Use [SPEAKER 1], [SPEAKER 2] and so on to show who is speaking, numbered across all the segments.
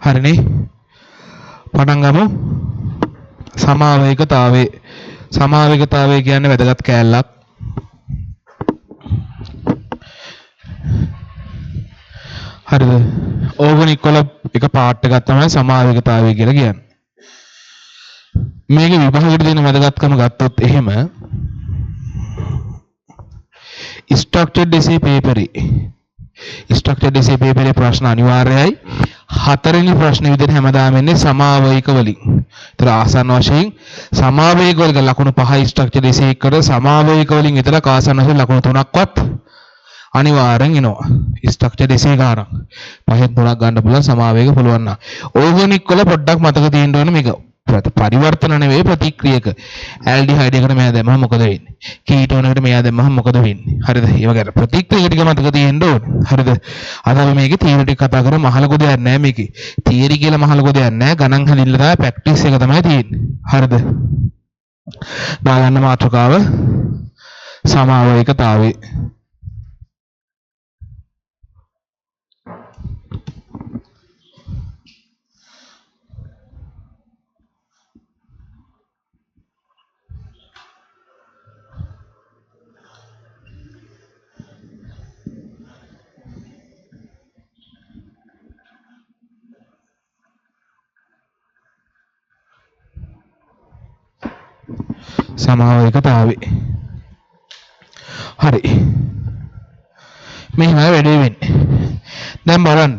[SPEAKER 1] හරිනේ. පටන් ගමු. සමාවේගතාවේ. සමාවේගතාවය කියන්නේ වැදගත් කෑල්ලක්. හරිද? ඕගනික් වල එක පාර්ට් එකක් තමයි සමාවේගතාවය කියලා කියන්නේ. මේකේ විභාගෙට දෙන වැදගත්කම ගත්තොත් එහෙම ස්ට්‍රක්චර්ඩ් එසේ පේපරේ ස්ට්‍රක්චර්ඩ් එසේ පේපරේ ප්‍රශ්න අනිවාර්යයි. හතරවෙනි ප්‍රශ්නේ විදිහට හැමදාම එන්නේ සමාවේග වලින්. ඒතර ආසන්න වශයෙන් සමාවේග වල ලකුණු 5යි ස්ට්‍රක්චර්ඩ් එසේ එකට සමාවේග වලින් විතරක් ආසන්න වශයෙන් ලකුණු 3ක්වත් අනිවාර්යෙන් එනවා. ස්ට්‍රක්චර්ඩ් එසේ ගන්න. පහෙන් 3ක් ගන්න පුළුවන් සමාවේග පුළුවන් නම්. ඕගනික් වල පොඩ්ඩක් මතක තියෙන්න ඕනේ මේක. පරිවර්තන නෙවෙයි ප්‍රතික්‍රියක. ඇල්ඩිහයිඩ් එකට මෙයා දැම්මම මොකද වෙන්නේ? කීටෝන එකට මෙයා දැම්මම මොකද වෙන්නේ? හරිද? ඒ වගේ ප්‍රතික්‍රියක ටික මතක තියෙන්න ඕනේ. හරිද? අද අපි මේකේ තියරි ටික කතා කරමු. මහලකෝ දෙයක් නැහැ මේකේ. තියරි කියලා මහලකෝ දෙයක් නැහැ. ගණන් හදින්න තමයි ප්‍රැක්ටිස් එක තමයි තියෙන්නේ. හරිද? දාගන්න මාතෘකාව සමාවේගතාවේ. සමාවේගතාවේ. හරි. මෙහෙමයි වැඩේ වෙන්නේ. දැන් බලන්න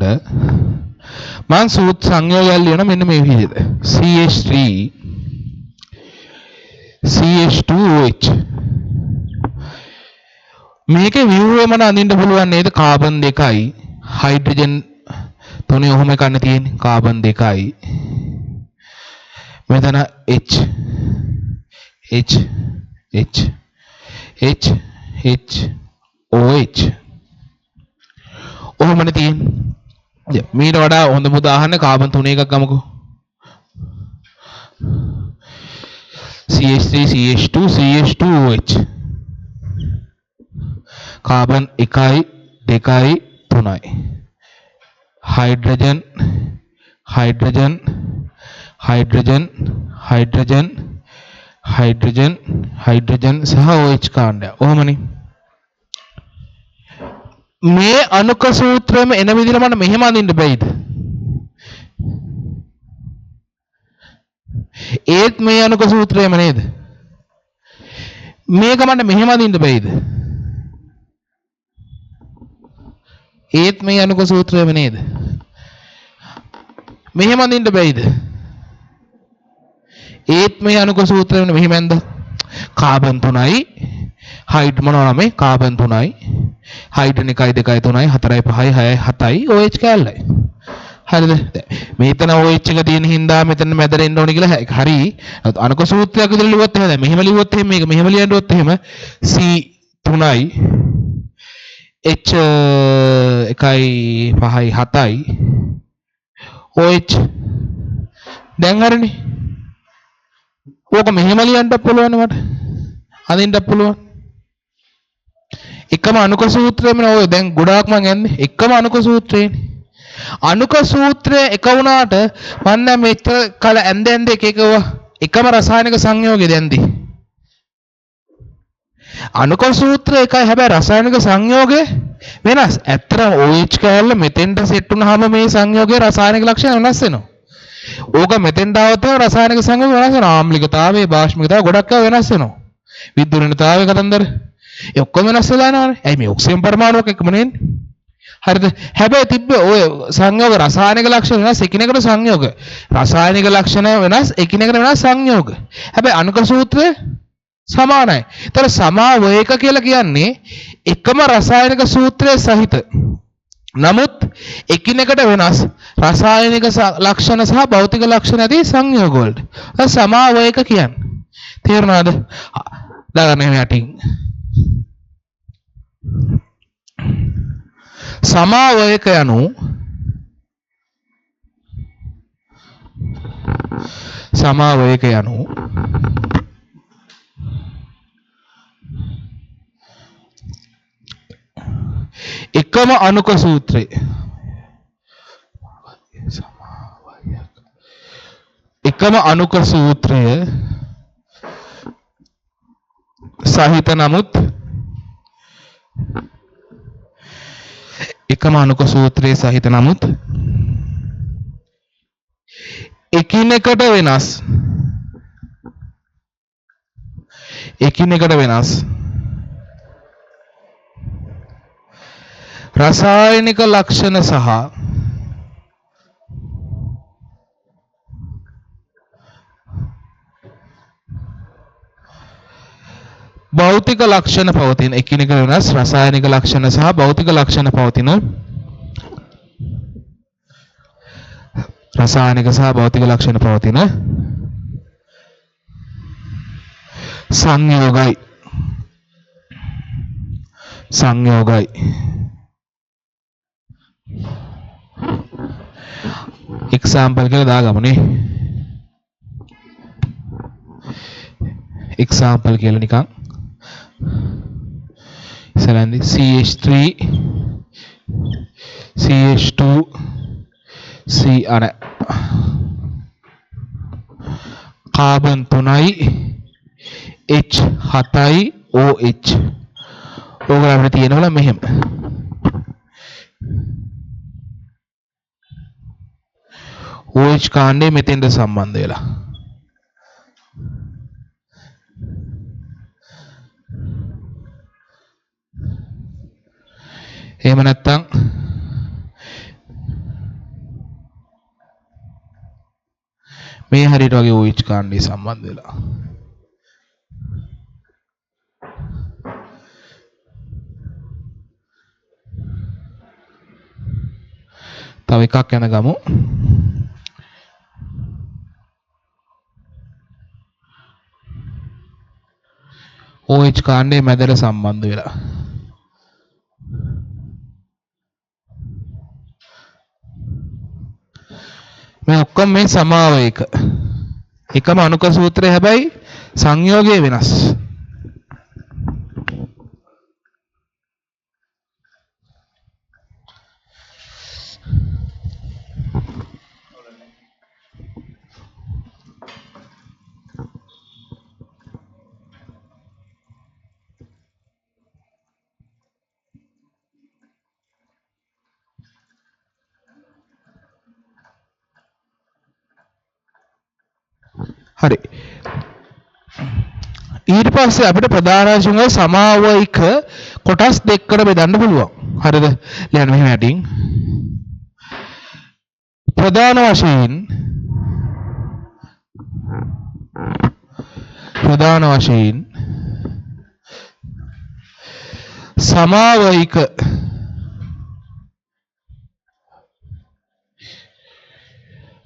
[SPEAKER 1] මං සූත් සංයෝගයක් ලියන මෙන්න මේ විදිහට CH3 CH2OH මේකේ ව්‍යුහයම අඳින්න පුළුවන් නේද? කාබන් 2යි හයිඩ්‍රජන් 3 ඔහොම ගන්න තියෙන්නේ. කාබන් 2යි මෙතන H H H H H OH ඔහොමනේ තියෙන්නේ. මීට වඩා හොඳම උදාහරණ කාබන් 3 එකක් ගමුකෝ. CH3 CH2 CH2OH කාබන් 1යි 2යි 3යි hydrogen hydrogen hydrogen hydrogen hydrogen hydrogen සහ OH කාණ්ඩය. ඔහොමනේ. මේ අණුක සූත්‍රයේම එන විදිහට මම මෙහෙම අඳින්න බෑයිද? ඒත් මේ අණුක සූත්‍රයේම නේද? මේක මට මෙහෙම අඳින්න බෑයිද? ඒත් මේ අණුක සූත්‍රයේම නේද? මෙහෙම අඳින්න බෑයිද? ඒත් මේ අණුක සූත්‍රයේම මෙහෙම ඇඳ කාබන් 3යි හයිඩ් මොනවා මේ කාබන් 3යි හයිඩ්‍රජන් 1යි 2යි 3යි 4යි 5යි 6යි 7යි OH කැලලයි. හරිද? මෙතන OH එක තියෙන හින්දා මෙතන මැදට එන්න ඕනේ කියලා හරි අණුක සූත්‍රයක් විතර ලිව්වොත් එහෙම මෙහෙම ලිව්වොත් එහෙම මේක මෙහෙම ලියන්නොත් එහෙම C 3යි H 1යි 5යි 7යි OH දැන් හරිනේ. ඕක මෙහෙම ලියන්නත් පුළුවන් මට. අදින්නත් පුළුවන්. එකම අණුක සූත්‍රයේම ඔය දැන් ගොඩාක් මං යන්නේ එකම අණුක සූත්‍රයේනේ. අණුක සූත්‍රය එක වුණාට මම දැන් මෙච්චර කල ඇඳ එක එකම රසායනික සංයෝගය දැන්දි. අණුක සූත්‍රය එකයි හැබැයි රසායනික සංයෝගය වෙනස්. ඇත්තටම OH කැලල මෙතෙන්ට සෙට් වුණාම මේ සංයෝගයේ රසායනික ලක්ෂණ වෙනස් වෙනවා. ඕක මෙතෙන්ට આવතම රසායනික සංයෝග වෙනස් වෙනවා. ආම්ලිකතාවය, බාෂ්මිකතාවය ගොඩක් ඒවා වෙනස් වෙනවා. විද්‍යුත්ණතාවය කතන්දර ඒ ඔක්කොම වෙනස් වෙලා යනවානේ. ඇයි මේ ඔක්සිජන් පරමාණුවක් එකම නෙන්නේ? හරිද? හැබැයි තිබ්බ ඔය සංයෝග රසායනික ලක්ෂණ වෙනස් එකිනෙකට සංයෝග. රසායනික ලක්ෂණ වෙනස් එකිනෙකට වෙනස් සංයෝග. හැබැයි අණුක සූත්‍රය සමානයි. ඒතර සමාවේක කියලා කියන්නේ එකම රසායනික සූත්‍රයේ සහිත නමුත් එකිනෙකට වෙනස් රසායනික ලක්ෂණ සහ භෞතික ලක්ෂණ ඇති සංයෝග වලට සමාවේක කියන්නේ. තේරුණාද? දාගන්න යටින් සමාවේක යනු සමාවේක යනු එකම අණුක සූත්‍රය එකම අනුක සූත්‍රය සහිත නමුත් එකම අනුක සූත්‍රයේ සහිත නමුත් එකිනෙකට වෙනස් රසායනික ලක්ෂණ සහ භෞතික ලක්ෂණ පවතින එකිනෙකට වෙනස් රසායනික ලක්ෂණ සහ භෞතික ලක්ෂණ පවතින රසායනික සහ භෞතික ලක්ෂණ පවතින සංයෝගයි එක්සැම්පල් කියලා දාගමුනේ එක්සැම්පල් කියලා නිකන් ඉස්සරහින් CH3 CH2 C අර කාබන් 3යි H7යි OH ඕගොල්ලෝ අපිට තියෙනවා මෙහෙම OH කාණ්ඩය මෙතෙන්ට සම්බන්ධ වෙලා එහෙම නැත්නම් මේ හරියට වගේ OH කාණ්ඩය සම්බන්ධ වෙලා තව එකක් යන ගමු OH කාණ්ඩය මැදට සම්බන්ධ වෙලා මේ ඔක්කොම මේ සමාවයක එකම අනුක සූත්‍රය හැබැයි සංයෝගය වෙනස් හරි ඊට පස්සේ අපිට ප්‍රධාන වශයෙන් සමාවයික කොටස් දෙකකට බෙදන්න පුළුවන් හරිද ලියන්න මෙහෙම යටින් ප්‍රධාන වශයෙන් සමාවයික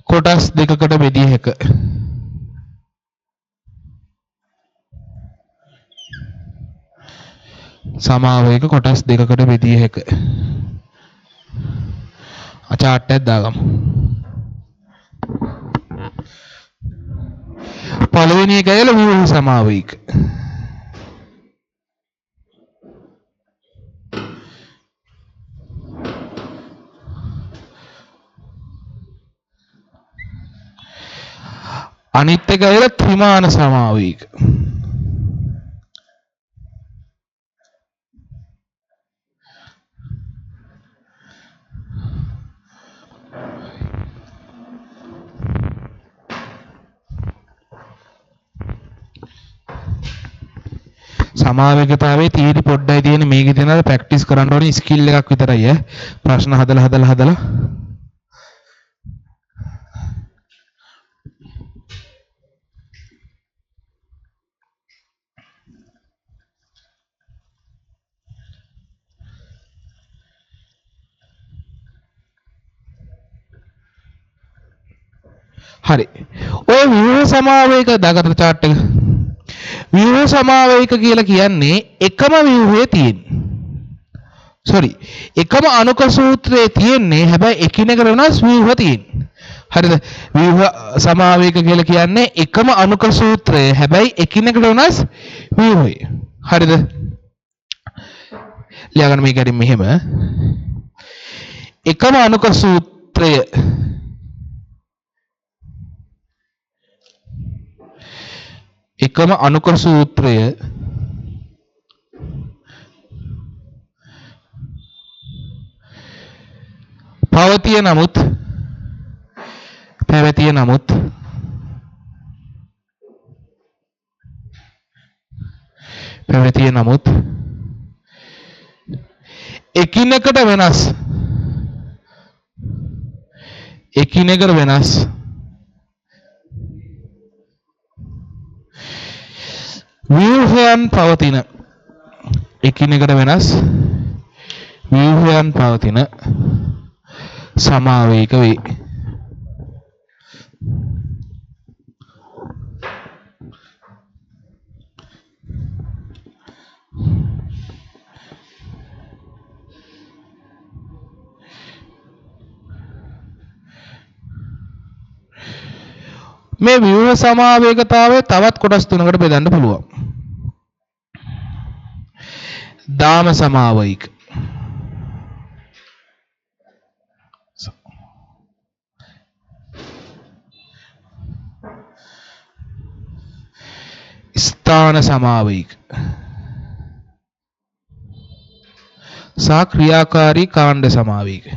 [SPEAKER 1] කොටස් දෙකකට බෙදිය හැකියි සමාවයක කොටස් දෙකකට බෙදිය හැකියි. චාට් එකක් දාගමු. පළවෙනි එක ඇවිල්ලා ව්‍යුහ සමාවයක. අනිත් එක ඇවිල්ලා ත්‍රිමාන සමාවයක. සමාවේගතාවයේ තීරි පොඩ්ඩයි තියෙන මේකේ තියෙනවා ප්‍රැක්ටිස් කරන්න ඕනේ ස්කිල් එකක් විතරයි ඈ ප්‍රශ්න හදලා හරි ඔය ව්‍යුහ සමාවේග දාගත්ත chart එක ව්‍යුහ සමාවේග කියලා කියන්නේ එකම ව්‍යුහයේ තියෙන එකම අනුක සූත්‍රයේ තියෙන්නේ හැබැයි එකිනෙකට වෙනස් ව්‍යුහ තියෙන හරිද ව්‍යුහ සමාවේග කියලා කියන්නේ එකම අනුක සූත්‍රය හැබැයි එකිනෙකට වෙනස් ව්‍යුහය හරිද ලියාගන්න මේක හරිය මෙහෙම එකම අනුක සූත්‍රය එකම අනුක සූත්‍රය පවතිය නමුත් පැවතිය නමුත් පැවතිය නමුත් එකිනෙකට වෙනස් එකිනෙකට වෙනස් ව්‍යුහයන් පවතින එකිනෙකට වෙනස් ව්‍යුහයන් පවතින සමාවේක වේ. මේ ව්‍යුහ සමාවේකතාවය තවත් කොටස් තුනකට බෙදන්න පුළුවන්. දාම සමාවයික, ස්ථාන සමාවයික සහ ක්‍රියාකාරී කාණ්ඩ සමාවයික.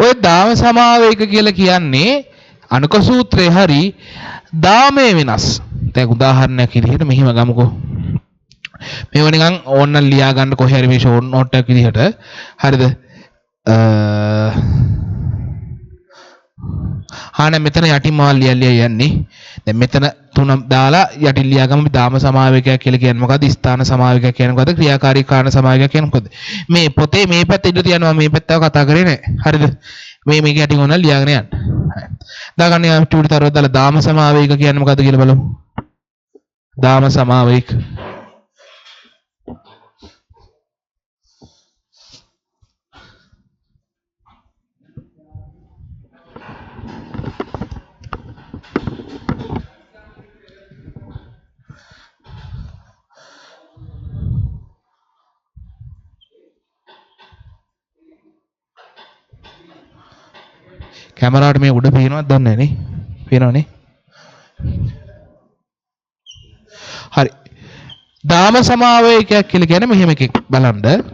[SPEAKER 1] ඔය දාම සමාවේක කියලා කියන්නේ අනුක සූත්‍රයේ හරි දාමේ වෙනස්. දැන් උදාහරණයක් විදිහට මෙහිම ගමුකෝ. මේව නිකන් ඕන්න ලියා ගන්න කොහේ හරි මේ ෂෝට් නෝට් එකක් විදිහට. හරිද? හාන මෙතන යටින් මම ලියලා යන්නේ. දැන් මෙතන තුන දාලා යටින් ලියා ගමු දාම සමාවේකයක් කියලා කියන්නේ මොකද්ද? ස්ථාන සමාවේකයක් කියන්නේ මොකද්ද? ක්‍රියාකාරී කාණ සමාවේකයක් කියන්නේ මොකද්ද? මේ පොතේ මේ පැත්ත ඉඳ තියනවා මේ පැත්තව කතා කරේ නැහැ. හරිද? මේක යටින් ඕන ලියාගෙන යන්න. හරි. දාගන්න යා චූටි තරව දාලා දාම සමාවේක කියන්නේ මොකද්ද කියලා බලමු. දාම සමාවේක කැමරාවට මේ උඩ පේනවද දන්නේ නැහැ නේ. පේනවනේ. හරි. දාම සමාවේකයක් කියලා කියන්නේ මෙහෙම එකක් බලන්න.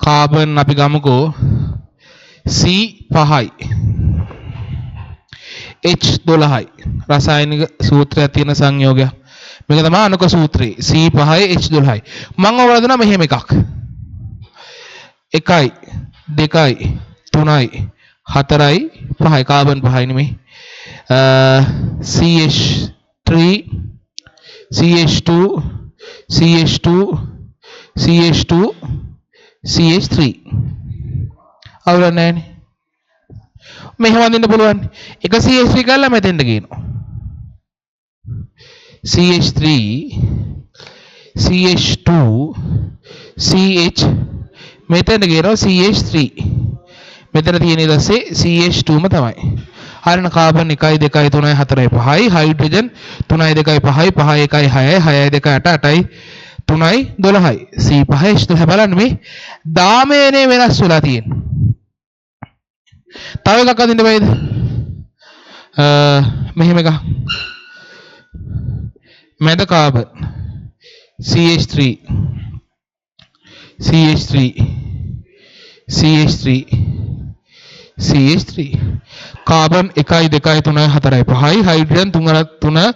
[SPEAKER 1] කාබන් අපි ගමුකෝ C5යි H12යි රසායනික සූත්‍රයක් තියෙන සංයෝගයක්. මේක තමයි අනුක සූත්‍රය. C5යි H12යි. මම ඔයාලට දෙනවා මෙහෙම එකක්. 1යි 2යි 3යි 4යි 5යි කාබන් 5යි නෙමෙයි. CH3 CH2 CH2 CH2 CH3 අවුල නැහැනේ. මෙහෙම අඳින්න පුළුවන්. එක CH3 කරලා මෙතෙන්ට ගේනවා. CH3 CH2 CH මෙතෙන්ට ගේනවා CH3. මෙතන තියෙන ඊටසේ CH2ම තමයි. හරින කාබන් 1 2 3 4 5යි හයිඩ්‍රජන් 3 2 5යි 5 1 6යි 6 2 8 8යි 3යි 12යි C5H12 බලන්න මේ දාමයනේ වෙනස් වෙලා තියෙන්නේ. තව එකක් අදින්න බෑද? මෙහෙම එකක්. මැද carbon CH3 CH3 CH3 CH3 carbon 1 2 3 4 5යි හයිඩ්‍රජන් 3 3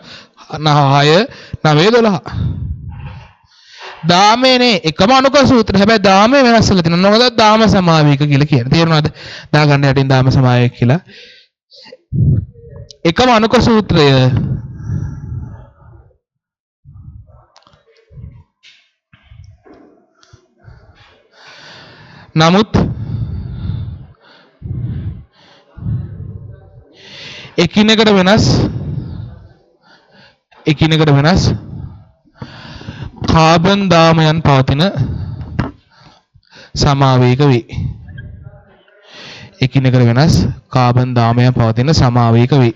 [SPEAKER 1] 9 9 12 දාමේනේ එකම අනුක සූත්‍රය. හැබැයි දාමේ වෙනස් වෙලා තියෙනවා. මොකද දාම සමාවේක කියලා කියන්නේ. තේරුණාද? දාගන්න යටින් දාම සමාවේක කියලා. එකම අනුක සූත්‍රය නමුත් එකිනෙකට වෙනස් කාබන් දාමයන් පවතින සමාවේග වේ. එකිනෙකට වෙනස් කාබන් දාමයන් පවතින සමාවේග වේ.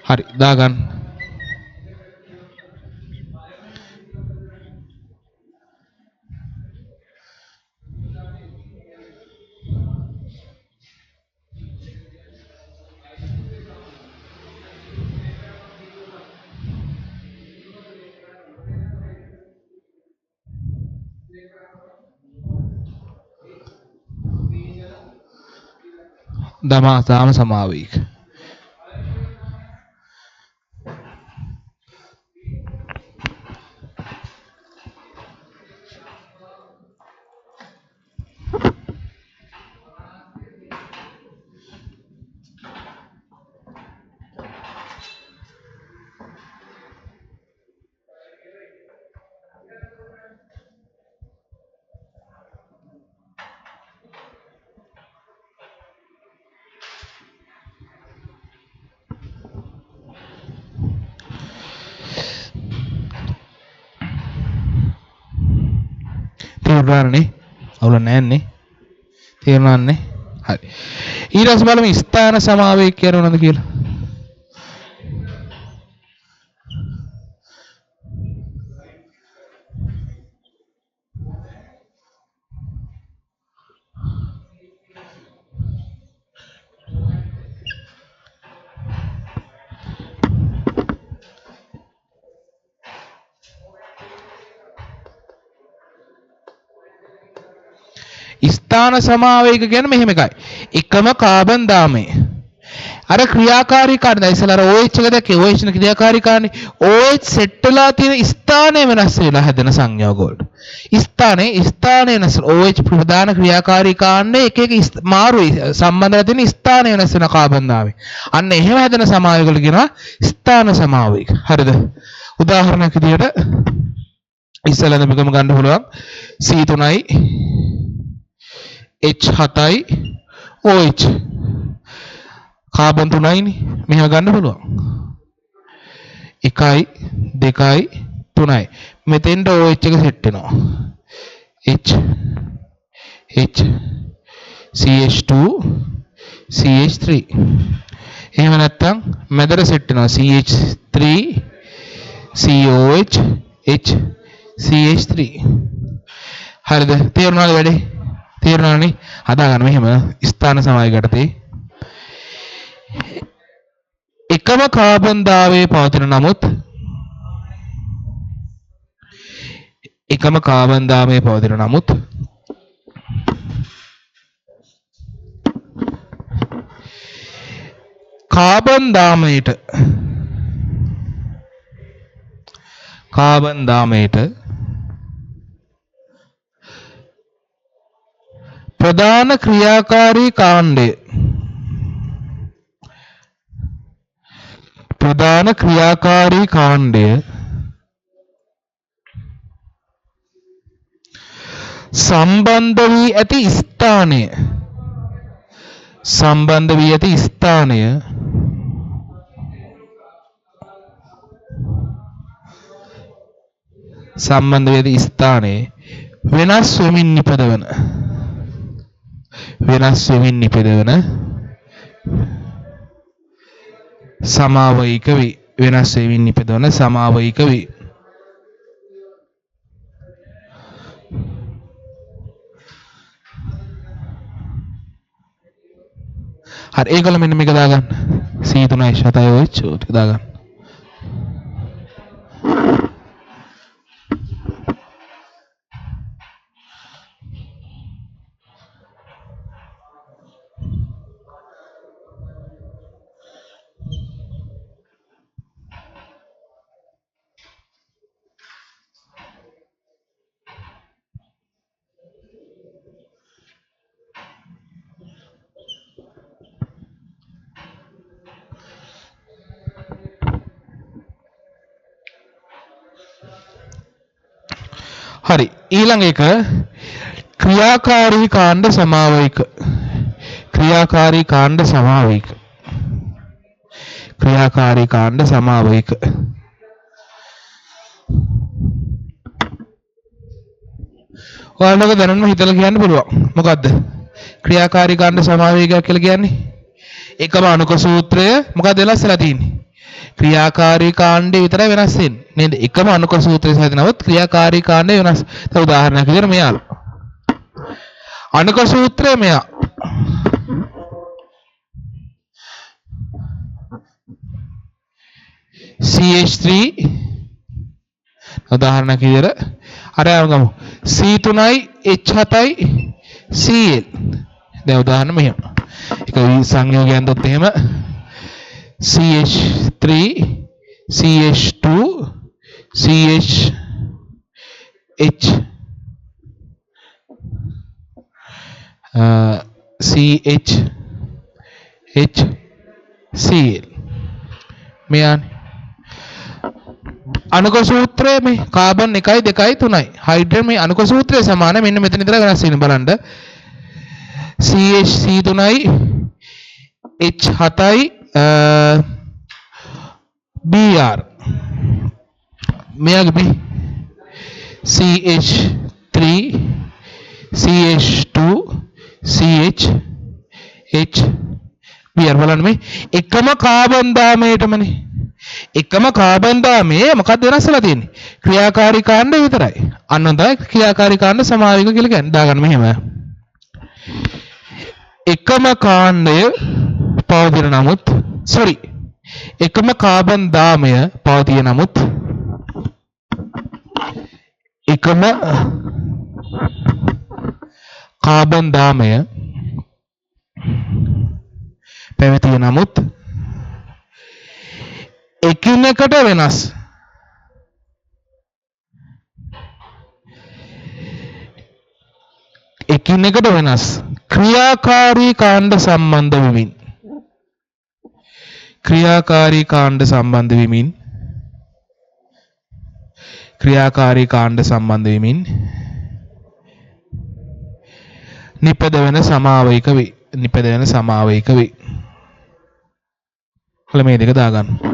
[SPEAKER 1] හරි දාගන්න. දාම සමාවේග. තේරුණානේ? අවුල නැන්නේ. තේරුණානේ? හරි. ඊළඟට බලමු ස්ථාන සමාවේග කියන්නේ මොනවද කියලා. ස්ථාන සමාවේග කියන්නේ මෙහෙම එකයි. එකම කාබන් දාමය. අර ක්‍රියාකාරී කාර්යය ඉස්සලා අර OH එක දැක්කේ OH න ක්‍රියාකාරී කාර්යනේ OH සෙට් වෙලා තියෙන ස්ථානය වෙනස් වෙලා හැදෙන සංයෝග වලට. ස්ථානය වෙනස් OH ප්‍රධාන ක්‍රියාකාරී කාණ්ඩේ එක මාරුයි සම්බන්ධලා තියෙන ස්ථානය වෙනස් වෙන කාබන් දාමය. අන්න එහෙම හැදෙන සමාවේග වල කියනවා ස්ථාන සමාවේග. හරිද? උදාහරණයක් විදියට ඉස්සලා දෙකම ගන්න පුළුවන් C3යි H7යි OH කාබන් 3යිනේ මෙහෙම ගන්න පුළුවන් 1යි 2යි 3යි මෙතෙන්ට OH එක සෙට් වෙනවා H CH2 CH3 එහෙම නැත්නම් මැදට සෙට් වෙනවා CH3 COH H CH3 හරිද තේරුණාද වැඩේ තේරුණානේ හදා ගන්න මෙහෙම ස්ථාන සමාවේගයටදී එකම කාබන් දාමයේ පවතින නමුත් කාබන් දාමයට ප්‍රධාන ක්‍රියාකාරී කාණ්ඩය සම්බන්ධ වී ඇති ස්ථානය වෙනස් වෙමින් නිපදවන සමාවයික වේ. හරි ඒකල මෙන්න මේක දාගන්න. C3යි 7යි OH ටික දාගන්න. හරි. ඊළඟ එක ක්‍රියාකාරී කාණ්ඩ සමාවයක. ක්‍රියාකාරී කාණ්ඩ සමාවයක. ක්‍රියාකාරී කාණ්ඩ සමාවයක. ඔයාලට දැනන්න හිතලා කියන්න පුළුවන්. මොකද්ද? ක්‍රියාකාරී කාණ්ඩ සමාවයකයක් කියලා කියන්නේ? එකම අණුක සූත්‍රය මොකක්ද වෙනස් වෙලා තියෙන්නේ? ක්‍රියාකාරී කාණ්ඩය විතරයි වෙනස් වෙන්නේ. නේද? එකම අණුක සූත්‍රය සැදෙනවත් ක්‍රියාකාරී කාණ්ඩය වෙනස්. දැන් උදාහරණයක් විදිහට මෙයාලා. අණුක සූත්‍රය මෙයා. CH3 උදාහරණයක් විදිහට අර ගමු. C3යි H7යි Cl. දැන් උදාහරණ මෙහෙම. එක සංයෝගයෙන් දොත් එහෙම CH3 CH2 CH H CH H Cl මෙයානේ අණුක සූත්‍රය මේ කාබන් 1යි 2යි 3යි හයිඩ්‍රජන් මේ අණුක සූත්‍රය සමාන මෙන්න මෙතන ඉඳලා වෙනස් වෙන බලන්න CH3යි H7යි Br මෙයාගේ මේ CH3 CH2 CH H Br බලන්න මේ එකම කාබන් දාමයටමනේ එකම කාබන් දාමයේ මොකක්ද වෙනස් වෙලා තියෙන්නේ ක්‍රියාකාරී කාණ්ඩය විතරයි අන්න තමයි ක්‍රියාකාරී කාණ්ඩ සමාවික කියලා කියන්නේ දාගන්න මෙහෙම එකම කාණ්ඩය පවතින නමුත් එකම කාබන් දාමය පවතින නමුත් එකම කාබන් දාමය පැවතිය නමුත් එකිනෙකට වෙනස් ක්‍රියාකාරී කාණ්ඩ සම්බන්ධ වෙමින් ක්‍රියාකාරී කාණ්ඩ සම්බන්ධ වෙමින් නිපද වෙන සමාවයක වේ හල මේ දෙක දාගන්න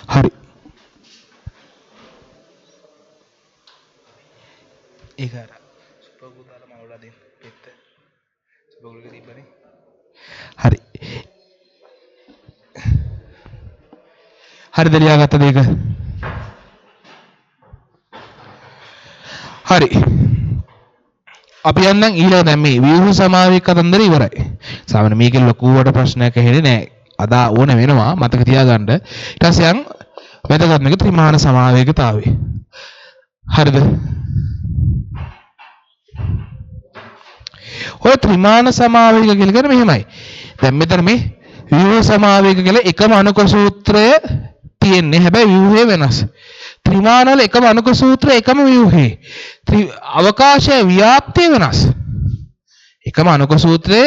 [SPEAKER 1] හරි ඒක අර සුපර්ග්ලු දාලා මවලා දෙන්න පෙත්ත සුපර්ග්ලු එක තිබ්බනේ හරි හරිද ලියාගත්තද ඒක හරි අපි යන්නම් ඊළඟ දැන් මේ ව්‍යුහ සමාවික කතන්දර ඉවරයි සාමාන්‍ය මේකේ ලොකුවට ප්‍රශ්නයක් ඇහෙන්නේ නැහැ අදා ඕන වෙනවා මතක තියාගන්න ඊට පස්සේ යන් වැදගත් මේක ත්‍රිමාන සමාවේගතාවය හරිද ඔය ත්‍රිමාන සමාවේග කියලා කියන්නේ මෙහෙමයි දැන් මෙතන මේ ව්‍යුහ සමාවේග කියලා එකම අණුක සූත්‍රය තියෙන්නේ හැබැයි ව්‍යුහය වෙනස් ත්‍රිමාන වල එකම අණුක සූත්‍රය එකම ව්‍යුහේ අවකාශය ව්‍යාප්තිය වෙනස් එකම අණුක සූත්‍රය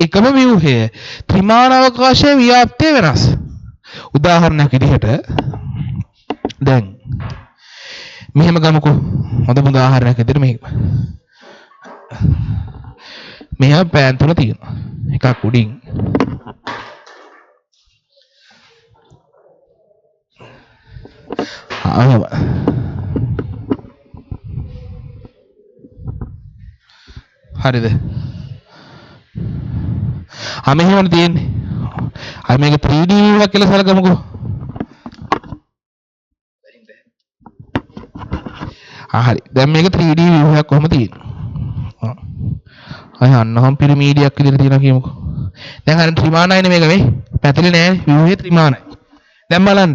[SPEAKER 1] එකම ව්‍යුහය ත්‍රිමාන අවකාශයේ ව්‍යාප්තිය වෙනස් උදාහරණයක් විදිහට දැන් මෙහෙම ගමුකෝ හොඳම උදාහරණයක් විදිහට මෙහෙම පෑන් තුන තියෙනවා එකක් උඩින් හරිද? මෙහෙමනේ තියෙන්නේ. මේක 3D view එකක් කියලා සැලකමුකෝ. හරි. දැන් මේක 3D view එකක් කොහොමද තියෙන්නේ? අන්නහම් පිරමීඩියක් විදිහට තියෙනවා කියමුකෝ. දැන් අර ත්‍රිමාණයිනේ මේක මේ. පැතලේ නෑ view එක ත්‍රිමාණයි. දැන් බලන්න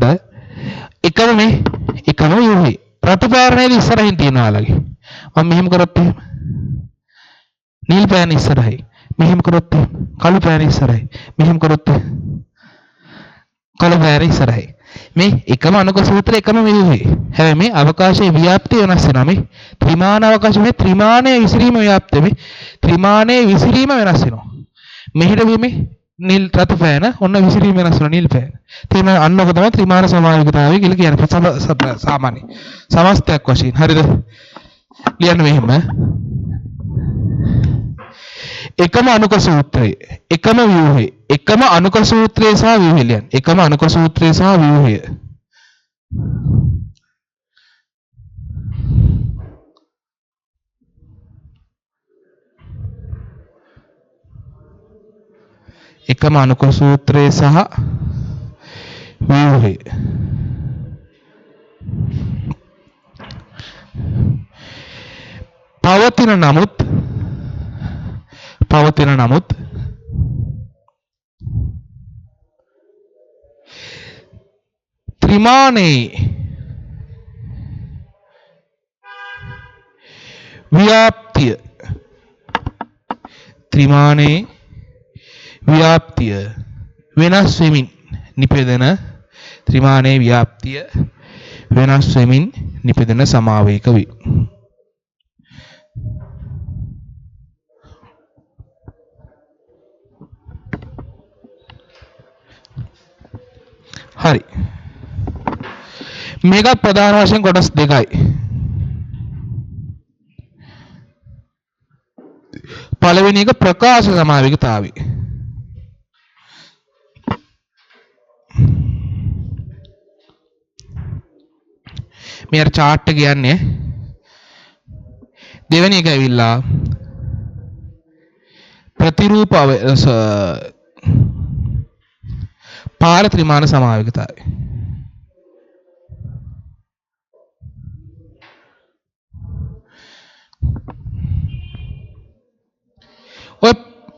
[SPEAKER 1] එකම view එක. ප්‍රතිපාරණයේදී ඉස්සරහින් තියෙනවා යාළුවගේ. මම මෙහෙම කරොත් එහෙම. නිල් පෑන ඉස්සරහයි. මෙහෙම කරොත් කළු පෑන ඉස්සරහයි. මෙහෙම කරොත් කළු පෑන ඉස්සරහයි. මේ එකම අනුක සූත්‍රය එකම ව්‍යුහය. හැබැයි මේ අවකාශයේ ව්‍යාප්තිය වෙනස් වෙනවා. මේ ත්‍රිමාණ අවකාශයේ ත්‍රිමාණයේ විසිරීම ව්‍යාප්තිය මේ ත්‍රිමාණයේ විසිරීම වෙනස් වෙනවා. මෙහෙට මේ නිල් රතු පෑන ඔන්න විසිරීම වෙනස් වෙනවා නිල් පෑන. තේම අන්නක තමයි ත්‍රිමාණ සමායුක්තාවය කියලා කියන්නේ. සාමාන්‍ය සමස්තයක් වශයෙන්. හරිද? ලියන්න මෙහෙම. එකම අනුක සූත්‍රය එකම ව්‍යුහය එකම අනුක සූත්‍රය සහ ව්‍යුහය ලියන්න. එකම අනුක සූත්‍රය සහ ව්‍යුහය. එකම අනුක සූත්‍රය සහ ව්‍යුහය. පවතින නමුත් ත්‍රිමාණයේ ව්‍යාප්තිය වෙනස් වෙමින් නිපදෙන ත්‍රිමාණයේ ව්‍යාප්තිය වෙනස් වෙමින් නිපදෙන සමාවේක වේ. හරි. මේක ප්‍රධාන වශයෙන් කොටස් දෙකයි. පළවෙනි එක ප්‍රකාශ සමාවේගතාවය. මේ අර chart එක කියන්නේ දෙවෙනි එක ඇවිල්ලා ප්‍රතිරූප පාර ත්‍රිමාණ සමාවේගතාවය. ඔය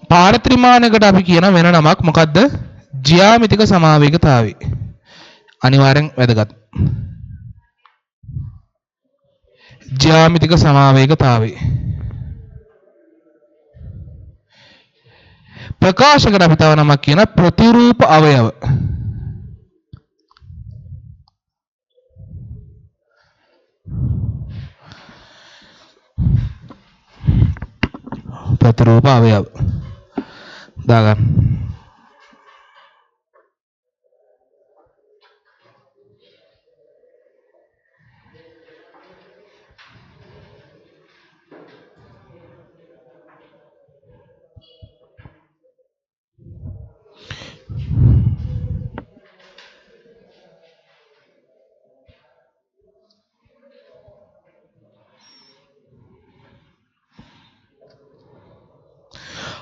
[SPEAKER 1] පාර ත්‍රිමාණයකට අපි කියන වෙන නමක් මොකද්ද? ජ්‍යාමිතික සමාවේගතාවය. අනිවාර්යෙන් වැදගත්. ජ්‍යාමිතික සමාවේගතාවය. ප්‍රකාශකට අපි තව නමක් කියන ප්‍රතිරූප අවයව. ප්‍රතිරූප අවයව දාගන්න.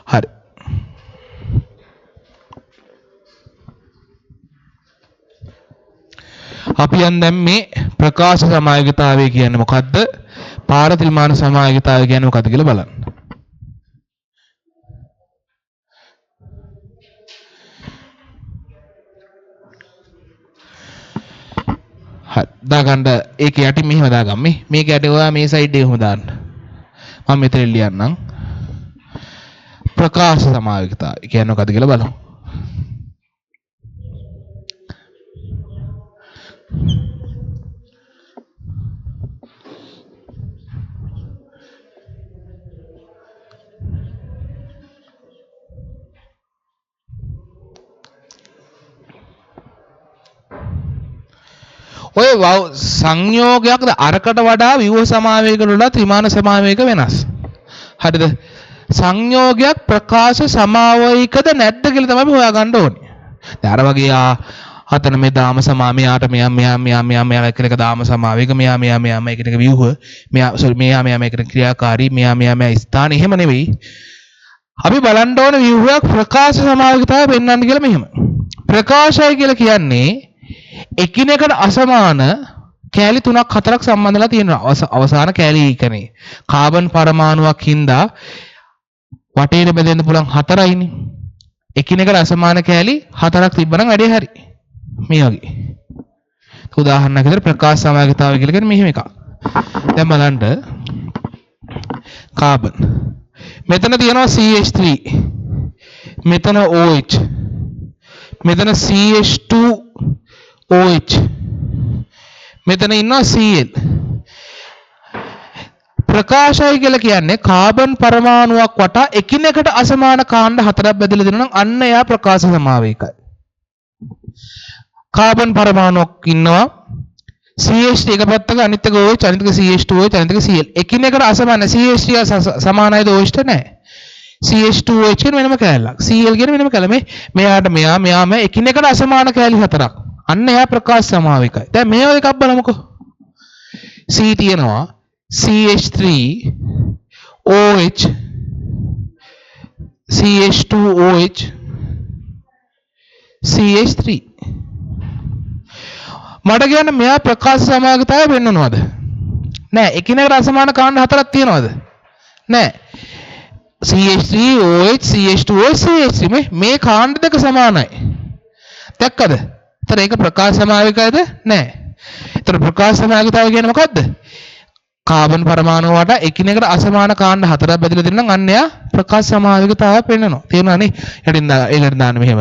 [SPEAKER 1] හරි. අපි දැන් මේ ප්‍රකාශ සමායකතාවය කියන්නේ මොකද්ද? පාර ත්‍රිමාණ සමායකතාවය කියන්නේ මොකද්ද කියලා බලන්න. හරි. දාගන්න ඒක යටින් මෙහෙම දාගන්න. මේක යටින් ඔයා මේ සයිඩ් එක කොහොම දාන්න. මම මෙතන ලියන්නම්. ප්‍රකාශ සමාවේගතාවය කියන්නේ මොකද්ද කියලා බලමු. ඔය සංයෝගයක්ද අරකට වඩා ව්‍යුහ සමාවේග වල ත්‍රිමාණ සමාවේග වෙනස්. හරිද? සංයෝගයක් ප්‍රකාශ සමාවයකද නැද්ද කියලා තමයි හොයාගන්න ඕනේ. දැන් අර වගේ අතන මේ දාම සමා මෙයාට මෙයා එක එක දාම සමාවේක මෙයා එක එක ව්‍යුහ මෙයා එක එක ක්‍රියාකාරී මෙයා ස්ථාන එහෙම නෙවෙයි. අපි බලන්න ඕන ව්‍යුහයක් ප්‍රකාශ සමාවේකතාවය පෙන්වන්න කියලා මෙහෙම. ප්‍රකාශය කියලා කියන්නේ එකිනෙකට අසමාන කෑලි 3ක් 4ක් සම්බන්ධලා තියෙනවා. අවසාන කෑලි එකනේ. කාබන් පරමාණුවක් හින්දා වටේට බෙදෙන්න පුළුවන් 4යිනේ. එකිනෙකට අසමාන කෑලි 4ක් තිබ්බනම් වැඩේ හරි. මේ වගේ. උදාහරණයක් විදිහට ප්‍රකාශ සමාවේකතාවය කියලා කියන්නේ මෙහෙම එකක්. දැන් බලන්න කාබන්. මෙතන තියෙනවා CH3. මෙතන OH. මෙතන CH2OH. මෙතන ඉන්නවා Cl. ප්‍රකාශය කියලා කියන්නේ කාබන් පරමාණුවක් වටා එකිනෙකට අසමාන කාණ්ඩ 4ක් බෙදලා දෙනවා නම් අන්න එයා ප්‍රකාශ සමාවේකයි. කාබන් පරමාණුවක් ඉන්නවා CH3 එක පැත්තක අනිත් එක OH අනිත් එක CH2OH අනිත් එක Cl. එකිනෙකට අසමාන CH3 සමානයිද OH ට නැහැ. CH2OH කියන වෙනම කැලලක්. Cl කියන වෙනම කැලල. මෙයාට මෙයා එකිනෙකට අසමාන කැලලි 4ක්. අන්න එයා ප්‍රකාශ සමාවේකයි. දැන් මේව එකක් බලමුකෝ. C තියෙනවා CH3OH CH2OH CH3. මට කියන්න මෙයා ප්‍රකාශ සමාවේකතාවය පෙන්වනවද? නෑ. එකිනෙකට අසමාන කාණ්ඩ 4ක් තියනවද? නෑ. CH3OH CH2OH CH3 මේ කාණ්ඩ දෙක සමානයි. දැක්කද? ඒතර ඒක ප්‍රකාශ සමාවේකයද? නෑ. ඒතර ප්‍රකාශ සමාවේකතාවය කියන්නේ මොකද්ද? කාබන් පරමාණු වලට එකිනෙකට අසමාන කාණ්ඩ 4ක් බෙදලා දෙන්න නම් අන්න එයා ප්‍රකාශ සමාවේකතාවය පෙන්වනවා. තේරුණානේ? ඒකට දාන්න මෙහෙම.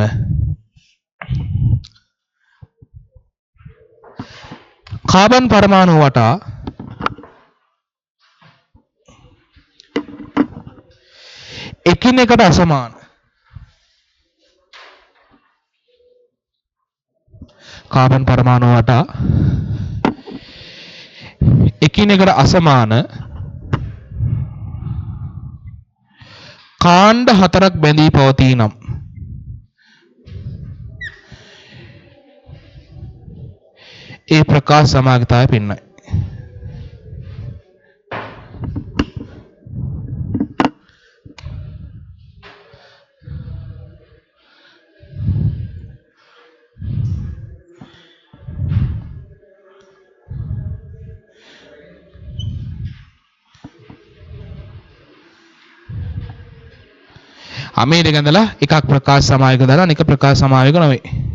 [SPEAKER 1] කාබන් පරමාණු වටා එකිනෙකට අසමාන කාබන් පරමාණු වටා එකිනෙකට අසමාන කාණ්ඩ 4ක් බැඳී පවතී නම් ඒ ප්‍රකාශ සමාවේකතාවය පෙන්වයි. අමේරික ඉඳලා එකක් ප්‍රකාශ සමාවේක දාලා අනික ප්‍රකාශ සමාවේක නෙවෙයි.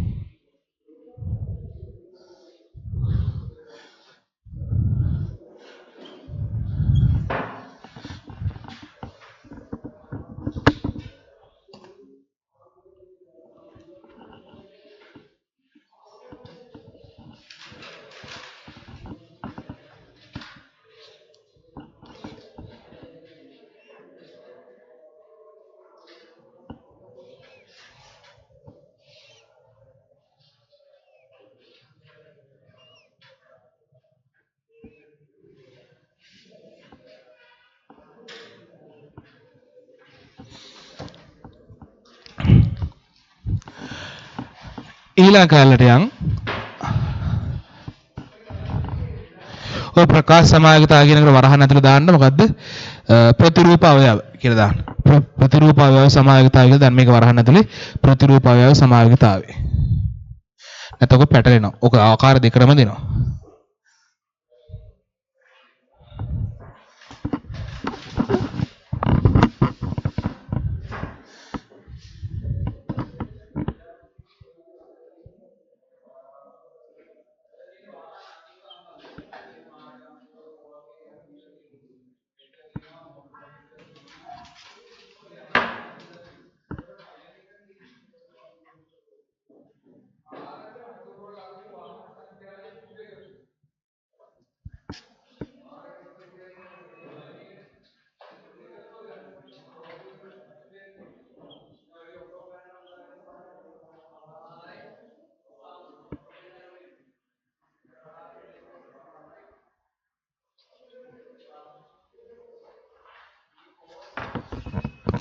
[SPEAKER 1] ඊළඟ කාලයට යන් ඔය ප්‍රකාශ සමාවේකතාවය කියන එකට වරහන් ඇතුළේ දාන්න මොකද්ද ප්‍රතිරූප අවයව කියලා දාන්න. ප්‍රතිරූප අවයව සමාවේකතාවය කියලා දැන් මේක වරහන් ඇතුළේ ප්‍රතිරූප අවයව සමාවේකතාවය. නැත්නම් ඔක පැටලෙනවා. ඔක ආකාර දෙකම දෙනවා.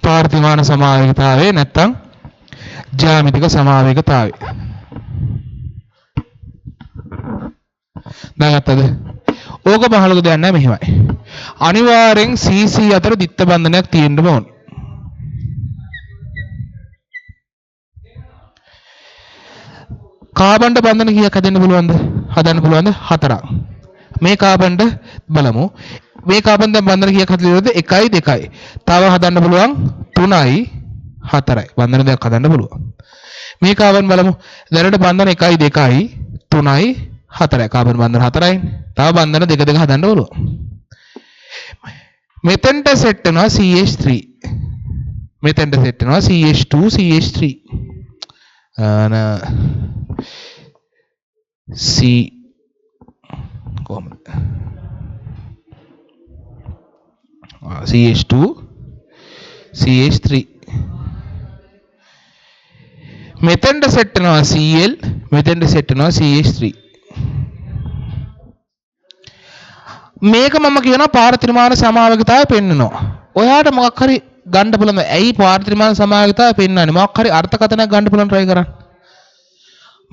[SPEAKER 1] පාර්තිමාන සමාවේකතාවය නැත්නම් ජ්‍යාමිතික සමාවේකතාවය. දාගත්තද? ඕක මහලුක දෙයක් නැහැ මෙහෙමයි. අනිවාර්යෙන් CC අතර දිත්ත බන්ධනයක් තියෙන්න ඕන. කාබන්ට බන්ධන කීයක් හදන්න පුළුවන්ද? හදන්න පුළුවන්ද? 4ක්. මේ කාබන්ට බලමු. මේ කාබන් දැන් බන්ධන කීයක් හදන්නද? 1යි 2යි. තව හදන්න පුළුවන් 3යි 4යි. බන්ධන දෙකක් හදන්න පුළුවන්. මේ කාබන් බලමු. දැනට බන්ධන 1යි 2යි 3යි 4යි. කාබන් බන්ධන 4යි. තව බන්ධන දෙක දෙක හදන්න පුළුවන්. මෙතෙන්ට සෙට් වෙනවා CH3. මෙතෙන්ට සෙට් වෙනවා CH2 CH3. C කොහොමද? CH2 CH3 මෙතෙන්ට සෙට් වෙනවා Cl මෙතෙන්ට සෙට් වෙනවා CH3. මේක මම කියනවා පාරත්‍රිමාන සමාවේගතාවය පෙන්වනවා. ඔයාට මොකක් හරි ගන්න පුළුවන්. ඇයි පාරත්‍රිමාන සමාවේගතාවය පෙන්වන්නේ? මොකක් හරි අර්ථකථනයක් ගන්න පුළුවන් try කරන්න.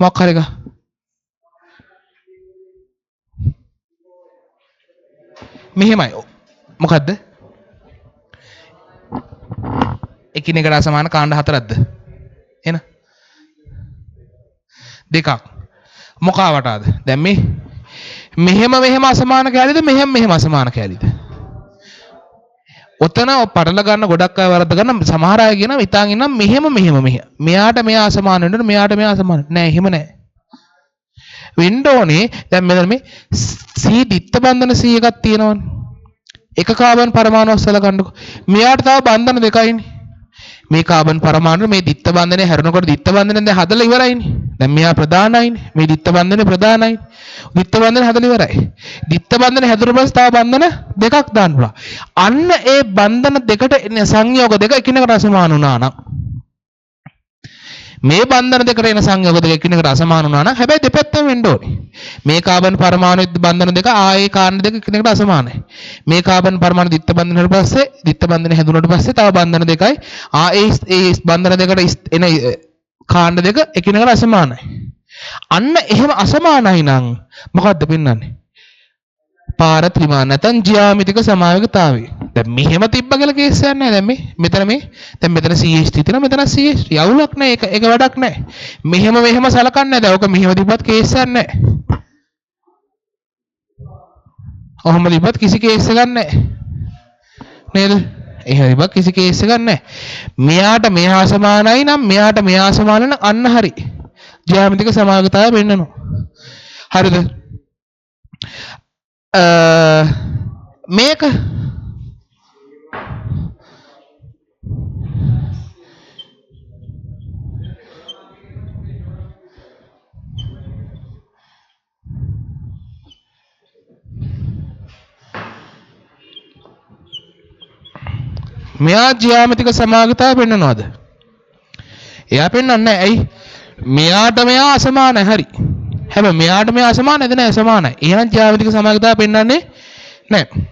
[SPEAKER 1] මොකක් හරි එක. මෙහෙමයි. මොකද්ද? එකිනෙකට අසමාන කාණ්ඩ හතරක්ද? එන. දෙකක්. මොකාවටද? දැන් මේ මෙහෙම අසමාන කැලිද මෙහෙම අසමාන කැලිද? ඔතන පටල ගන්න ගොඩක් අය වරද්ද ගන්න. සමහර අය කියනවා ඉතින් ඉන්නම් මෙහෙම. මෙයාට මෙයා අසමාන වෙන්න මෙයාට මෙයා අසමාන. නෑ එහෙම නෑ. වෙන්න ඕනේ දැන් මෙතන මේ C දිත්ත බන්ධන C එකක් තියෙනවනේ. එක කාබන් පරමාණුවක් සලකන්නකො. මෙයාට තව බන්ධන දෙකයිනේ. මේ කාබන් පරමාණු මේ දිත්ත බන්ධනේ හැරෙනකොට දිත්ත බන්ධනේ දැන් හදලා ඉවරයිනේ. දැන් මෙයා ප්‍රධානයිනේ. මේ දිත්ත බන්ධනේ ප්‍රධානයි. දිත්ත බන්ධනේ හදලා ඉවරයි. දිත්ත බන්ධනේ හැදුණු පස්සේ තව බන්ධන දෙකක් දාන්න පුළුවන්. අන්න ඒ බන්ධන දෙකට එන සංයෝග දෙක එකිනෙකට අසමාන වුණා නම් මේ බන්ධන දෙකට එන සංයෝග දෙක එකිනෙකට අසමාන වුණා නම් හැබැයි දෙපැත්තම වෙන්න ඕනේ. මේ කාබන් පරමාණු බන්ධන දෙක ආයේ කාණ්ඩ දෙක එකිනෙකට අසමානයි. මේ කාබන් පරමාණු දිත්ත බන්ධන වලට පස්සේ දිත්ත බන්ධන හැදුනට පස්සේ තව බන්ධන දෙකයි ඒ බන්ධන දෙකට එන කාණ්ඩ දෙක එකිනෙකට අසමානයි. අන්න එහෙම අසමානයි නම් මොකද්ද පෙන්වන්නේ? පාරත්‍රිමාන නැත්නම් ජ්‍යාමිතික සමාවේගතාවය. දැන් මෙහෙම තිබ්බ කියලා කේස් එකක් නැහැ. දැන් දැන් මෙතන CH3 තියෙනවා මෙතන CH3. යවුලක් නැහැ. ඒක වැඩක් නැහැ. මෙහෙම සලකන්නේ නැහැ. දැන් ඔක මෙහෙම තිබ්බත් කේස් එකක් නැහැ. ඔහොම තිබ්බත් කිසි කේස් එකක් නැහැ. නේද? එහෙම තිබ්බත් කිසි කේස් එකක් නැහැ. මෙයාට මෙහා සමානයි නම් මෙයාට මෙහා සමාන නම් අන්න හරි. ජ්‍යාමිතික සමාවේගතාවය වෙන්නනවා. හරිද? මේක මෙයා ජ්‍යාමිතික සමාවේගතාවය පෙන්වනවද? එයා පෙන්වන්නේ නැහැ. ඇයි? මෙයාට මෙයා අසමානයි. හරි. හැබැයි මෙයාට මෙයා අසමානයිද නැහැ? සමානයි. එහෙනම් ජ්‍යාමිතික සමාවේගතාවය පෙන්වන්නේ නැහැ.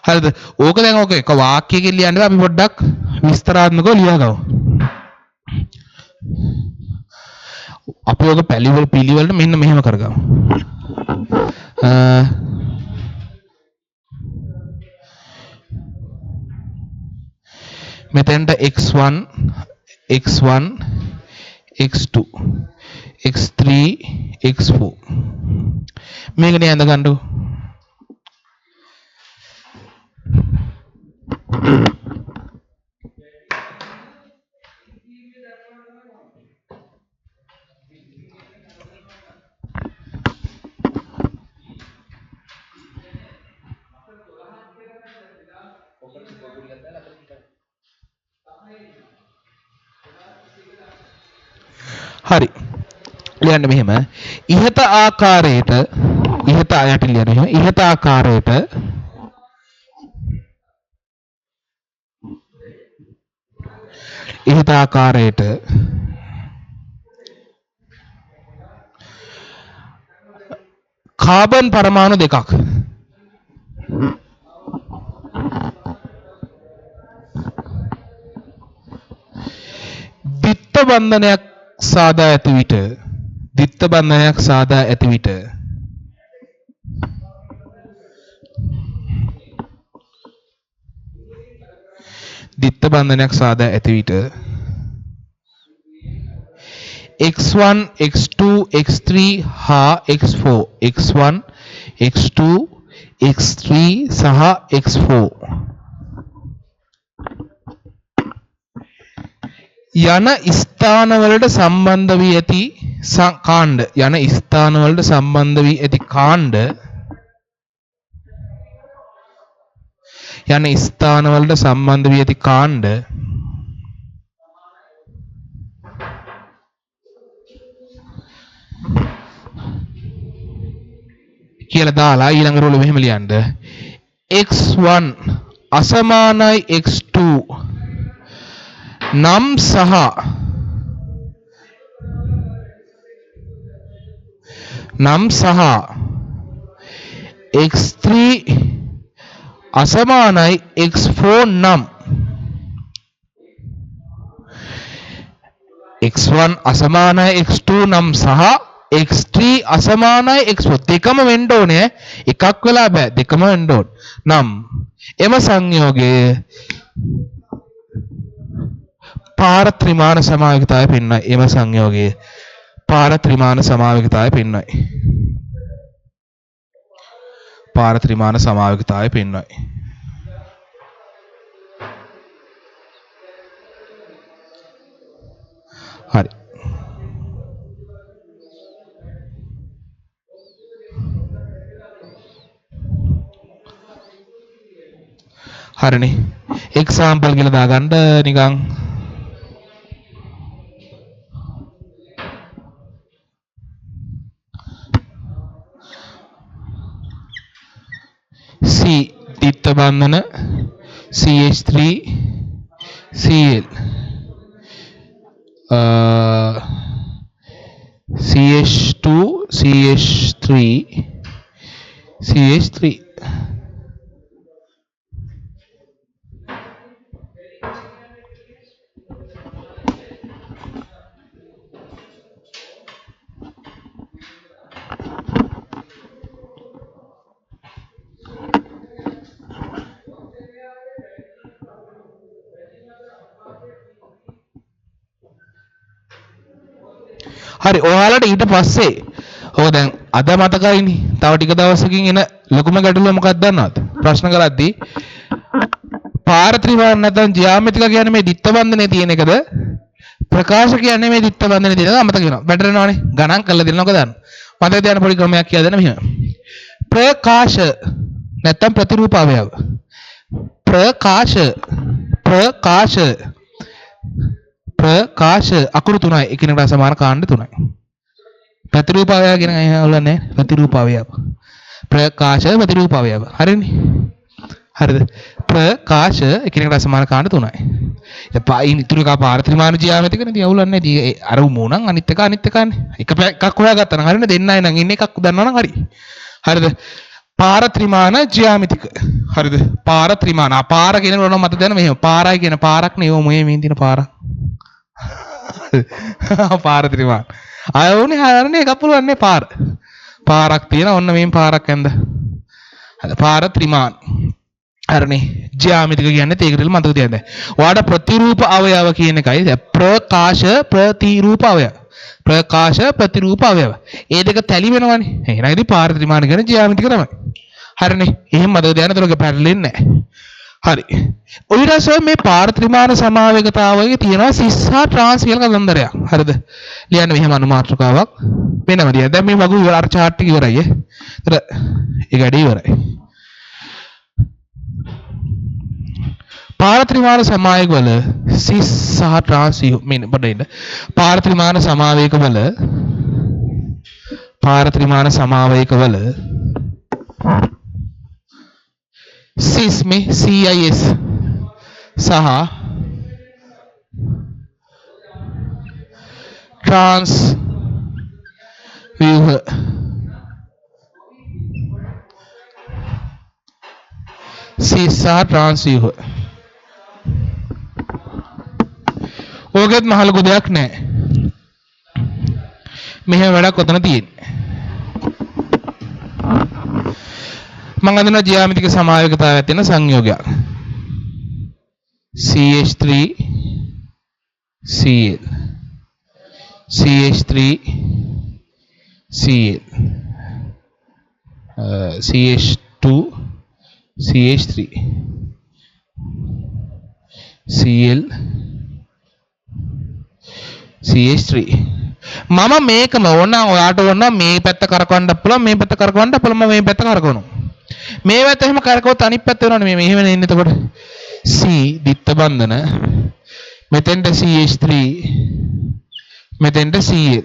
[SPEAKER 1] හරිද? ඕක දැන් ඕක එක වාක්‍යයකින් ලියන්න අපි පොඩ්ඩක් විස්තරාත්මකව ලියගමු. අපි ඕක පිළිවෙලට මෙන්න මෙහෙම කරගමු. මෙතෙන්ට x1 x2 x3 x4 මේක නියඳ ගන්නකො. හරි. ලියන්න මෙහෙම. ඉහත ආකාරයට කාබන් පරමාණු දෙකක් දිත්ත බන්ධනයක් සාදා ඇති විට බන්ධනයක් සාදා ඇති විට x1 x2 x3 හා x4 x1 x2 x3 සහ x4 යන ස්ථානවලට සම්බන්ධ වී ඇති කාණ්ඩ කියලා දාලා ඊළඟ රෝල මෙහෙම ලියන්න x1 අසමානයි x2 නම් සහ x3 අසමානයි x4 නම් x1 අසමානයි x2 නම් සහ x3 අසමානයි x4 දෙකම වෙන්න ඕනේ එකක් වෙලා බෑ දෙකම වෙන්න ඕන නම් එම සංයෝගයේ පාර ත්‍රිමාන සමාවිකතාවය පෙන්වයි එම සංයෝගයේ පාර ත්‍රිමාන සමාවිකතාවය පෙන්වයි හරි හරිනේ එක්සැම්පල් කියලා දාගන්න නිකන් C දිත්ත බන්ධන CH3 Cl CH2 CH3 CH3 හරි ඔයාලට ඊට පස්සේ ඔය දැන් අද මතකයිනේ තව ටික දවසකින් එන ලොකුම ගැටලුව මොකක්ද දන්නවද ප්‍රශ්න කරද්දී පාර ත්‍රිමාන නැත්නම් ජ්‍යාමිතික කියන්නේ මේ දිත්ත බන්ධනේ තියෙන එකද ප්‍රකාශ කියන්නේ මේ දිත්ත බන්ධනේ තියෙන එක අමතක වෙනවා වැටෙනවනේ ගණන් කරලා දෙන්නකො දාන්න මතක තියාගන්න පොඩි ක්‍රමයක් කියලා දෙන්න මෙහෙම ප්‍රකාශ නැත්නම් ප්‍රතිරූප අවයව ප්‍රකාශ අකුරු තුනයි එකිනෙකට සමාන කාණ්ඩ තුනයි ප්‍රතිරූප අවයව කියන එක හවුලන්නේ ප්‍රතිරූප අවයව ප්‍රකාශ ප්‍රතිරූප අවයව හරිනේ හරිද ප්‍රකාශ එකිනෙකට සමාන කාණ්ඩ තුනයි ඉතින් ඉතුරු එක පාර ත්‍රිමාන ජ්‍යාමිතිකනේ ඉතින් අවුලන්නේ අර උමුණන් අනිත් එකනේ එකක් හොයාගත්තා නම් හරිනේ දෙන්නයි නම් ඉන්නේ එකක් දන්නවනම් හරි හරිද පාර ත්‍රිමාන ජ්‍යාමිතික හරිද පාර ත්‍රිමාන පාර කියන එක මත දැන මෙහෙම පාරයි කියන පාරක් නේ ඔය මේ තියෙන පාරක් පාර ත්‍රිමාන ආයෝනේ හරනේ එකක් පුළුවන් නේ පාරක් තියෙන ඔන්න මේ පාරක් ඇඳ පාර ත්‍රිමාන හරනේ ජ්‍යාමිතික කියන්නේ ඒකටම මතක තියාගන්න. ඔයාලට ප්‍රතිරූප අවයව කියන එකයි ප්‍රකාශ ප්‍රතිරූප අවයව. ප්‍රකාශ ප්‍රතිරූප අවයව. ඒ දෙක තැලි වෙනවනේ. එහෙනම් ඉතින් පාර ත්‍රිමාන කියන්නේ ජ්‍යාමිතික තමයි. හරිනේ. එහෙම මතක තියාගන්න ඒතකොට පැටලෙන්නේ නැහැ. හරි. ඔය රසය මේ පාර ත්‍රිමාන සමාවේගතාවයේ තියෙනවා සිස් හා ට්‍රාන්ස් කියලා කතන්දරයක්. හරිද? ලියන්න මෙහෙම අනුමාත්‍රකාවක් වෙනම දිය. දැන් මේ වගේ අර chart එක ඉවරයි. ඒතර ඒක වැඩි ඉවරයි. පාර ත්‍රිමාන සමාවේගවල සිස් සහ ට්‍රාන්ස් මෙන්න පොඩ්ඩක් පාර ත්‍රිමාන සමාවේගවල सिस में CIS सह ट्रांस व्यूह सिस सह ट्रांस व्यूह ओके महल को देखने මෙහෙම වැඩක් ඔතන තියෙන්නේ මම අදන ජ්‍යාමිතික සමාවේගතාවයක් තියෙන සංයෝගයක් CH3 Cl CH3 Cl CH2 CH3 Cl CH3 මම මේකම ඕන ඔයාට ඕන මේ පැත්ත කරකවන්න පුළුවන් මේ පැත්ත කරකවන්න පුළුවන් මම මේ පැත්ත කරකවනවා මේ පැත්ත එහෙම කරකවුවොත් අනිත් පැත්ත වෙනවනේ මේ මෙහෙම එන්නේ එතකොට C දිත්ත බන්ධන මෙතෙන්ට CH3 මෙතෙන්ට Cl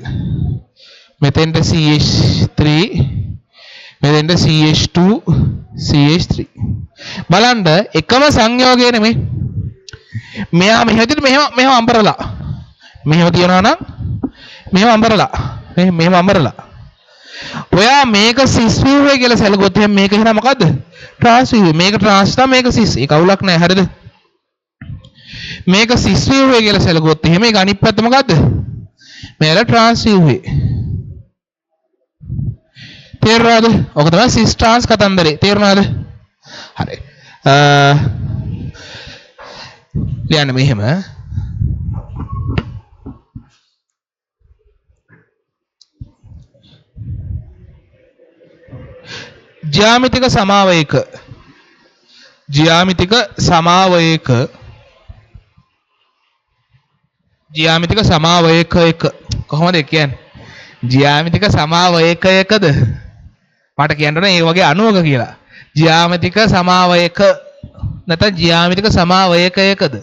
[SPEAKER 1] මෙතෙන්ට CH3 මෙතෙන්ට CH2 CH3 බලන්න එකම සංයෝගය නෙමෙයි මෙයා මෙහෙම අඹරලා මෙහෙම තියනවා නම් මෙහෙම අඹරලා ඔයා මේක සිස් වීව්වේ කියලා සැලකුවොත් එහෙනම් මේක එහෙනම් මොකද්ද ට්‍රාන්ස් වීව් මේක ට්‍රාන්ස් තමයි මේක සිස් ඒක අවුලක් නැහැ හරිද මේක සිස් වීව්වේ කියලා සැලකුවොත් එහෙනම් මේක අනිත් පැත්ත මොකද්ද මේල ට්‍රාන්ස් වීව්වේ තේරුණාද ඔක තමයි සිස් ට්‍රාන්ස් කතන්දරේ තේරුණාද හරි ලියන්න මෙහෙම ज्यामितिक समावयक एक කොහොමද කියන්නේ ज्यामितिक समावयक එකද මට කියන්න ඕනේ ඒ වගේ අණුවක කියලා ज्यामितिक समावयक නැත්නම් ज्यामितिक समावयक එකද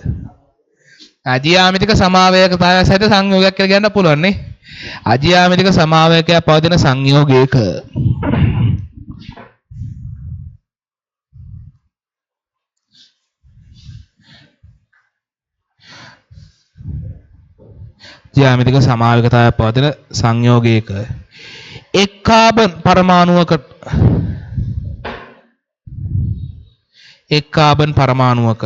[SPEAKER 1] අජ්‍යාමිතික සමාවයකතාවය සහිත සංයෝගයක් කියලා කියන්න පුළුවන් නේ අජ්‍යාමිතික සමාවයකයක් පවතින සංයෝගයක ज्यामितिक समावयकताවය පවතින සංයෝගයක එක් කාබන් පරමාණුවක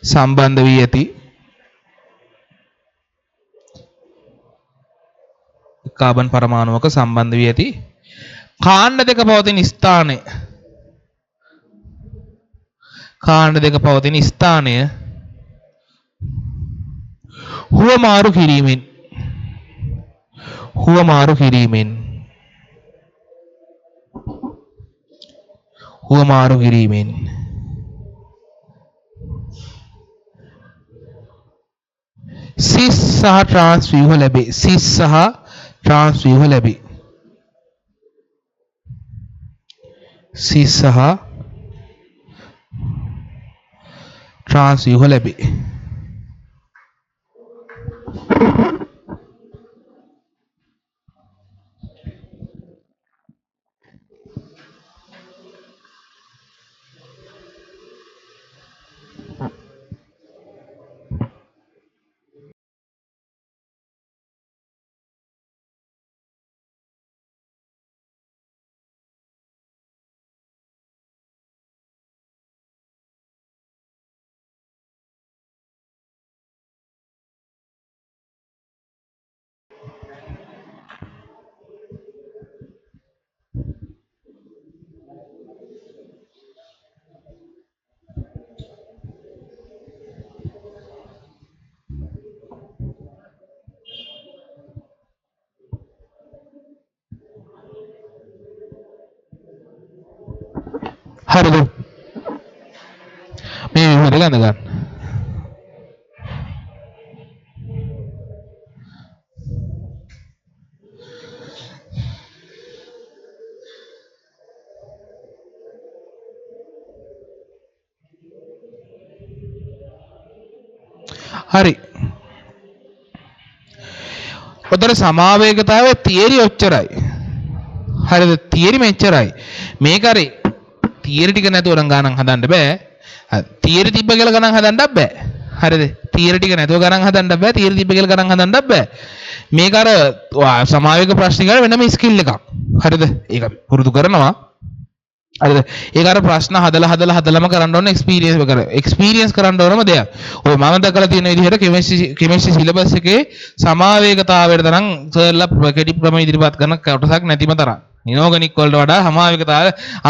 [SPEAKER 1] සම්බන්ධ වී ඇති කාබන් පරමාණුවක සම්බන්ධ වී ඇති කාණ්ඩ දෙක පවතින ස්ථානය හුවමාරු කිරීමෙන් සිස් සහ ට්‍රාන්ස් වීම ලැබේ හරිද මේ විදිහට ගන්න හරි උතර සමාවේගතාවයේ තියරි ඔච්චරයි හරිද තියරි මෙච්චරයි මේක හරි තියරි ටික නැතුව නම් ගණන් හදන්න බෑ තියරි තිබ්බ කියලා ගණන් හදන්නත් බෑ හරිද තියරි ටික නැතුව ගණන් හදන්න බෑ තියරි තිබ්බ කියලා ගණන් හදන්නත් බෑ මේක අර සමාවේග ප්‍රශ්න වල වෙනම ස්කිල් එකක් හරිද ඒක අපි පුරුදු කරනවා හරිද? ඒක අර ප්‍රශ්න හදලම කරන්න ඕන එක්ස්පීරියන්ස් කරන්න ඕනම දෙයක්. ඔය මම දැකලා තියෙන විදිහට කෙමිස්ට්‍රි සිලබස් එකේ සමාවේගතාවයට තරම් සර්ලා කෙටි ක්‍රම ඉදිරිපත් කරන කොටසක් නැතිම තරම්. ඉනෝගනික් වලට වඩා සමාවේගතාවය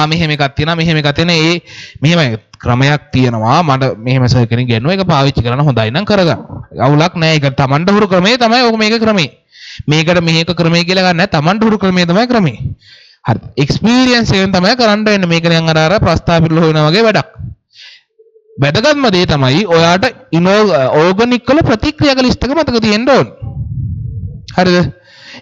[SPEAKER 1] මෙහෙම එකක් තියෙනවා මෙහෙම එකක් තියෙනවා මෙහෙම ක්‍රමයක් තියෙනවා මට මෙහෙම සර් කෙනෙක් ගන්නවා ඒක පාවිච්චි කරන්න හොඳයි නම් කරගන්න. අවුලක් නැහැ. ඒක තමන්ට හුරු ක්‍රමේ තමයි ඕක මේක ක්‍රමේ. මේකට මේක ක්‍රමේ කියලා ගන්න නැහැ. තමන්ට හුරු ක්‍රමේ තමයි ක්‍රමේ. හරි එක්ස්පීරියන්ස් එකෙන් තමයි කරන්න වෙන්නේ මේක නිකන් අර ප්‍රස්තාවිරල හොයනා වගේ වැඩක්. වැදගත්ම දේ තමයි ඔයාට ඕගනික් වල ප්‍රතික්‍රියාක ලිස්ට් එක මතක තියෙන්න ඕන. හරිද?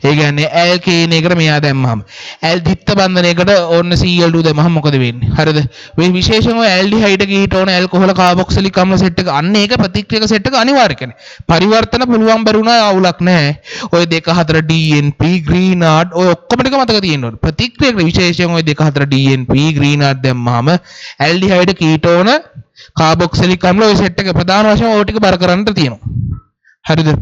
[SPEAKER 1] ඒ කියන්නේ ඇල් කියන එකට මෙයා දැම්මම ඇල් දිත්ත බන්ධනයකට ඕන්න Cl2 දැම්මම මොකද වෙන්නේ? හරිද? මේ විශේෂයෙන්ම ඇල්ඩිහයිඩ් කීට ඕන ඇල්කොහොල කාබොක්සිලික් අම්ල සෙට් එක අන්න ඒක ප්‍රතික්‍රියාක සෙට් එක අනිවාර්ය කියන්නේ. පරිවර්තන පුළුවන් බැරුණා අවුලක් නැහැ. ඔය 2 4 DNP ග්‍රීනාඩ් ඔය ඔක්කොම ටික මතක තියෙන්න ඕන. ප්‍රතික්‍රියාක විශේෂයෙන් ඔය 2 4 DNP ග්‍රීනාඩ් දැම්මම ඇල්ඩිහයිඩ් කීටෝන කාබොක්සිලික් අම්ල ඔය සෙට් එක ප්‍රධාන වශයෙන් ඔය ටික බර කරන්න තියෙනවා. හරිද?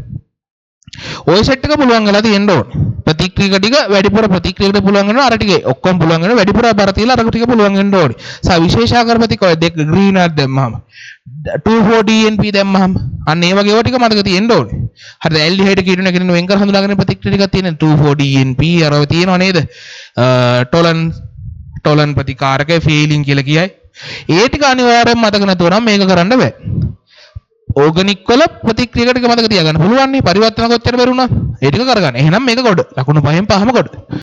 [SPEAKER 1] ඔය සෙට් එක පුළුවන් වෙලා තියෙන්න ඕනේ. ප්‍රතික්‍රියක ටික වැඩිපුර ප්‍රතික්‍රියකට පුළුවන් වෙනවා අර ටික ඔක්කොම පුළුවන් වෙනවා වැඩිපුර බර තියලා අර ටික පුළුවන් වෙන්න ඕනේ. විශේෂාකාර ප්‍රතික්‍රිය දෙක ග්‍රීනාඩ් දැම්මම 2,4-DNP දැම්මම අන්න ඒ වගේ ඒවා ටික මතක තියෙන්න ඕනේ. හරිද? ඇල්ඩිහයිඩ් කීටෝන එකකින් වෙන් කර හඳුනාගෙන ප්‍රතික්‍රිය ටිකක් තියෙන 2,4-DNP අරව තියෙනව නේද? ටොලන් ප්‍රතිකාරක ෆීලිං කියලා කියයි. ඒ ටික අනිවාර්යයෙන්ම මතක නැතුව නම් මේක කරන්න බෑ. ඕගනික් වල ප්‍රතික්‍රියකට මතක තියාගන්න පුළුවන් නේ පරිවර්තන කොච්චර බැරුණා ඒ ටික කරගන්න. එහෙනම් මේක කොට ලකුණු 5න් 5ම කොට.